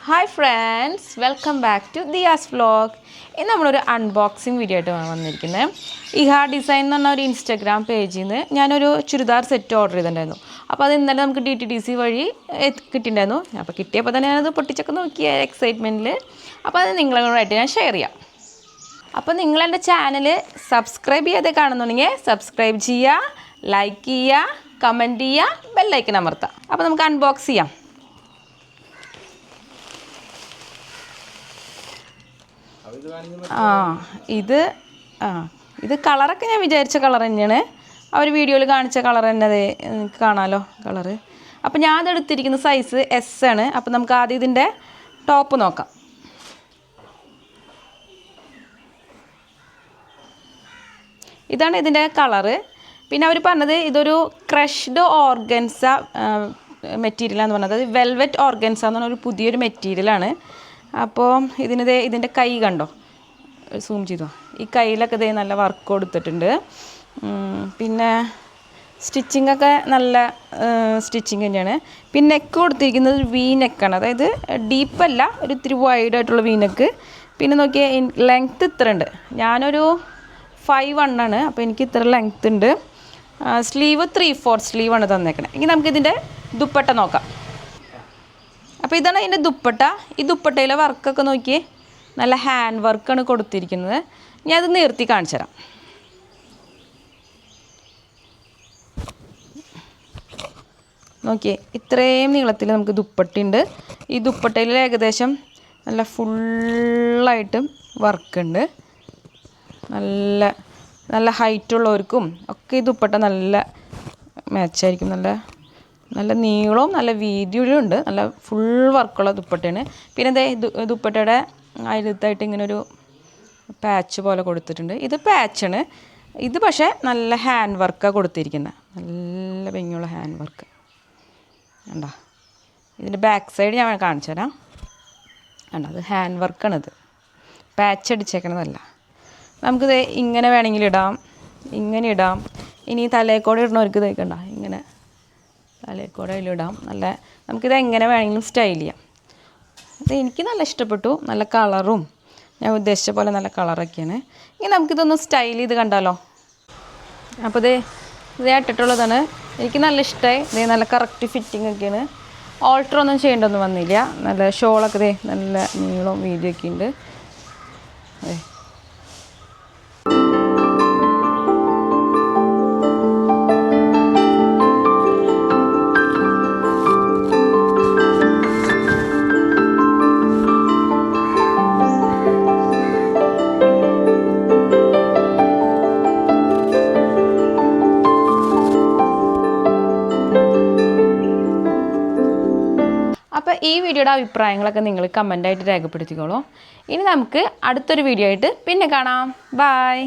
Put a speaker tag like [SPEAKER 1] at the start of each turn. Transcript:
[SPEAKER 1] Hi friends, welcome back to Diya's vlog. ഇന്ന് നമ്മളൊരു unboxing video ആയിട്ട് വന്നിരിക്കുന്നത്. ഇഹ ഡിസൈൻ എന്ന് പറഞ്ഞ ഒരു ഇൻസ്റ്റാഗ്രാം പേജിൽ നിന്ന് ഞാനൊരു ചുരിദാർ സെറ്റ് ഓർഡർ ചെയ്തിട്ടുണ്ടായിരുന്നു. അപ്പോൾ അത് ഇന്നലെ നമുക്ക് DTDC വഴി കിട്ടിയിട്ടുണ്ടായിരുന്നു. അപ്പോൾ കിട്ടിയപ്പോൾ തന്നെ ഞാനത് പൊട്ടിച്ചൊക്കെ നോക്കിയ എക്സൈറ്റ്മെൻറ്റിൽ. അപ്പോൾ അത് നിങ്ങളോടായിട്ട് ഞാൻ ഷെയർ ചെയ്യാം. അപ്പോൾ നിങ്ങളെൻ്റെ ചാനൽ സബ്സ്ക്രൈബ് ചെയ്യാതെ കാണുന്നുണ്ടെങ്കിൽ സബ്സ്ക്രൈബ് ചെയ്യുക, ലൈക്ക് ചെയ്യുക, കമൻറ്റ് ചെയ്യുക, ബെല്ലൈക്കൻ അമർത്താം. അപ്പോൾ നമുക്ക് അൺബോക്സ് ചെയ്യാം. ഇത് കളറൊക്കെ ഞാൻ വിചാരിച്ച കളർ തന്നെയാണ്. അവർ വീഡിയോയിൽ കാണിച്ച കളർ തന്നെ നിങ്ങൾക്ക് കാണാമല്ലോ കളറ്. അപ്പോൾ ഞാൻ അതെടുത്തിരിക്കുന്ന സൈസ് S ആണ്. അപ്പോൾ നമുക്ക് ആദ്യം ഇതിൻ്റെ ടോപ്പ് നോക്കാം. ഇതാണ് ഇതിൻ്റെ കളറ്. പിന്നെ അവർ പറഞ്ഞത് ഇതൊരു ക്രഷ്ഡ് ഓർഗൻസ മെറ്റീരിയലാണെന്ന് പറഞ്ഞത്. വെൽവെറ്റ് ഓർഗൻസ എന്ന് പറഞ്ഞൊരു പുതിയൊരു മെറ്റീരിയലാണ്. അപ്പോൾ ഇതിൻ്റെ കൈ കണ്ടോ, സൂം ചെയ്തോ, ഈ കയ്യിലൊക്കെ നല്ല വർക്ക് കൊടുത്തിട്ടുണ്ട്. പിന്നെ സ്റ്റിച്ചിങ്ങൊക്കെ നല്ല സ്റ്റിച്ചിങ് തന്നെയാണ്. പിന്നെ നെക്ക് കൊടുത്തിരിക്കുന്നത് വി നെക്കാണ്, അതായത് ഡീപ്പല്ല, ഒരു ഇത്തിരി വൈഡായിട്ടുള്ള വി നെക്ക്. പിന്നെ നോക്കിയാൽ ലെങ്ത്ത് ഇത്ര ഉണ്ട്. ഞാനൊരു 5'1" ആണ്, അപ്പോൾ എനിക്ക് ഇത്ര ലെങ്ത്ത് ഉണ്ട്. സ്ലീവ് 3/4 സ്ലീവാണ് തന്നേക്കണേ. ഇനി നമുക്കിതിൻ്റെ ദുപ്പട്ട നോക്കാം. അപ്പോൾ ഇതാണ് അതിൻ്റെ ദുപ്പട്ട. ഈ ദുപ്പട്ടയിലെ വർക്കൊക്കെ നോക്കിയേ, നല്ല ഹാൻഡ് വർക്കാണ് കൊടുത്തിരിക്കുന്നത്. ഞാൻ അത് നിർത്തി കാണിച്ചു തരാം. നോക്കിയേ, ഇത്രയും നീളത്തിൽ നമുക്ക് ദുപ്പട്ടയുണ്ട്. ഈ ദുപ്പട്ടയിൽ ഏകദേശം നല്ല ഫുള്ളായിട്ടും വർക്കുണ്ട്. നല്ല നല്ല ഹൈറ്റുള്ളവർക്കും ഒക്കെ ഈ ദുപ്പട്ട നല്ല മാച്ചായിരിക്കും. നല്ല നീളവും നല്ല വീതിയും ഉണ്ട്. നല്ല ഫുൾ വർക്കുള്ള ദുപ്പട്ടയാണ്. പിന്നെ ദുപ്പട്ടയുടെ അയലത്തായിട്ട് ഇങ്ങനെ ഒരു പാച്ച് പോലെ കൊടുത്തിട്ടുണ്ട്. ഇത് പാച്ചാണ്. ഇത് പക്ഷേ നല്ല ഹാൻഡ് വർക്കാണ് കൊടുത്തിരിക്കുന്നത്. നല്ല ഭംഗിയുള്ള ഹാൻഡ് വർക്ക് കണ്ടോ. ഇതിൻ്റെ ബാക്ക് സൈഡ് ഞാൻ കാണിച്ചു തരാം. കണ്ടോ, അത് ഹാൻഡ് വർക്കാണിത്, പാച്ച് അടിച്ചേക്കണതല്ല. നമുക്കിത് ഇങ്ങനെ വേണമെങ്കിൽ ഇടാം, ഇങ്ങനെ ഇടാം. ഇനി തലയിൽക്കൂടെ ഇടണവർക്ക് ഇതേക്കണ്ട, ഇങ്ങനെ തലയിൽക്കൂടെ അതിലിടാം. നമുക്കിത് എങ്ങനെ വേണമെങ്കിലും സ്റ്റൈൽ ചെയ്യാം. ഇത് എനിക്ക് നല്ല ഇഷ്ടപ്പെട്ടു. നല്ല കളറും ഞാൻ ഉദ്ദേശിച്ച പോലെ നല്ല കളറൊക്കെയാണ്. ഇനി നമുക്കിതൊന്ന് സ്റ്റൈൽ ചെയ്ത് കണ്ടാലോ. അപ്പോൾ ഇത് ഇട്ടിട്ടുള്ളതാണ്. എനിക്ക് നല്ല ഇഷ്ടമായി. നല്ല കറക്റ്റ് ഫിറ്റിംഗ് ഒക്കെയാണ്. ഓൾട്ടറൊന്നും ചെയ്യേണ്ടതൊന്നും വന്നില്ല. നല്ല ഷോളൊക്കെ നല്ല നീളവും വീതിയൊക്കെ ഉണ്ട്. അപ്പോൾ ഈ വീഡിയോയുടെ അഭിപ്രായങ്ങളൊക്കെ നിങ്ങൾ കമൻ്റായിട്ട് രേഖപ്പെടുത്തിക്കോളൂ. ഇനി നമുക്ക് അടുത്തൊരു വീഡിയോ ആയിട്ട് പിന്നെ കാണാം. ബൈ.